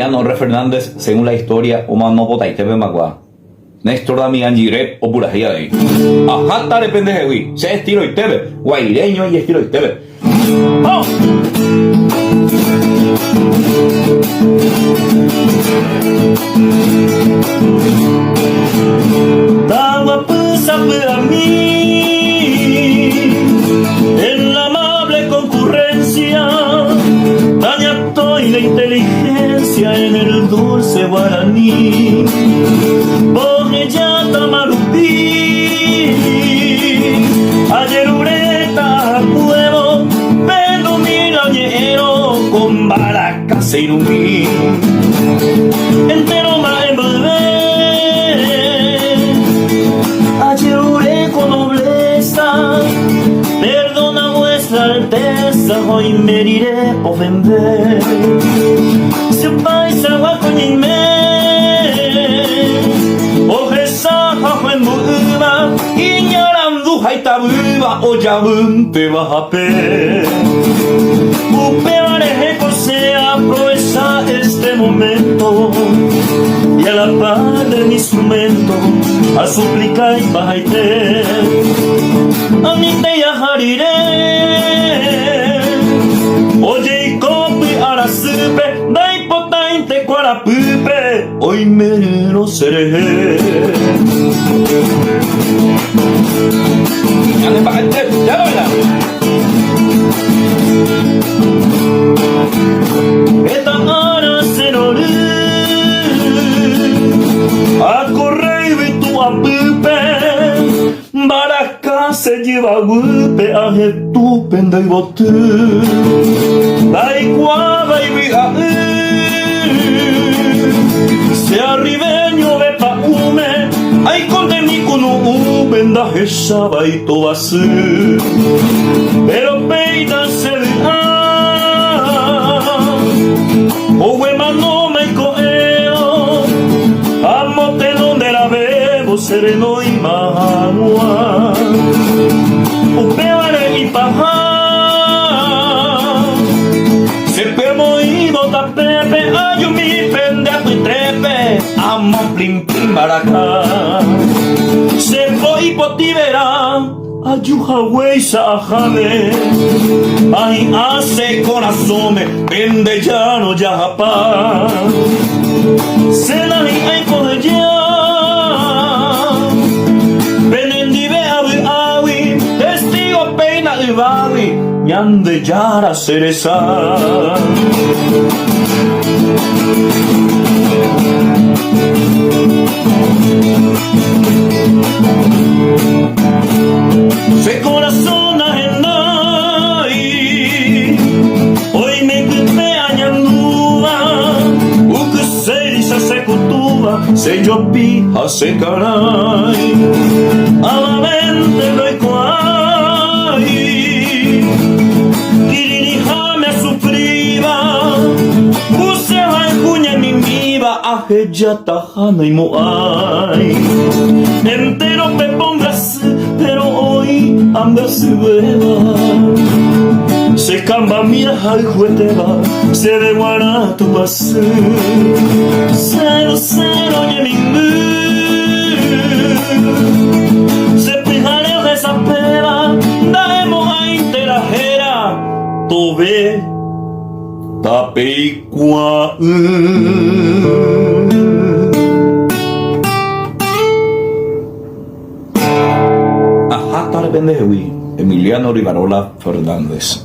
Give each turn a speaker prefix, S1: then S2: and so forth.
S1: Emiliano R. Fernández, según la historia, Omano Potaitepe Magua. Néstor Damián Girep o Purajía de ahí. Ajá, tare pendejewi. Se estilo y tebe. Guaireño y estilo y tebe. ¡Oh!
S2: Tagua pesa para mí en la amable concurrencia. Dañato y la inteligencia en el dulce guaraní. Bojellata marupí, ayer ureta huevo, pero milañero con baracas e irumí. Entero ma envolver, ayer ure con nobleza, perdona vuestra alteza, hoy me diré ofender. Si un paisa guacoñime, Haitabuba o yabun te bajape. Upe vareje José aprovecha este momento y a la par de mi instrumento a suplicar y bajaite. A mí te yajariré. Oye y copi arasupe da impotente cuarapupe. Hoy me no seré. Esta hora se no a correr y tu a pupe. Baracá se lleva gupe a estupenda y bote. La iguaba y viga se arribeño de paume. Ay con de mi cuno vendaje saba y todo así. Pero peida se o huema no me coeo. Amote donde la bebo sereno y manua. Upeare y paja se pemo y bota pepe. Ay mi pendejo y tepe. Amo plim plim baracá. Se voy potibera. Ayuja hueisa ajame. Ay hace corazón me pende ya no ya japa. Se la ni ay coge ya. Benendive awi awi. Testigo peina y bawi. Ñande yara cereza. Se corazón ajena y hoy me quedé añandúa. Uke se cutuba, se yo pija se caray. A la mente doy cuay. Kirinija me sufriba. Use va en cuña mi miba. Aje ya tajana y moay. Entero me pongas. Pero hoy anda se beba. Se camba mía al jueteba. Se de guarato pase. Cero cero y mi se pijale de esa pera. Daemos a interajera. Tobe tapeicua.
S1: Pendejewi, Emiliano Rivarola Fernández.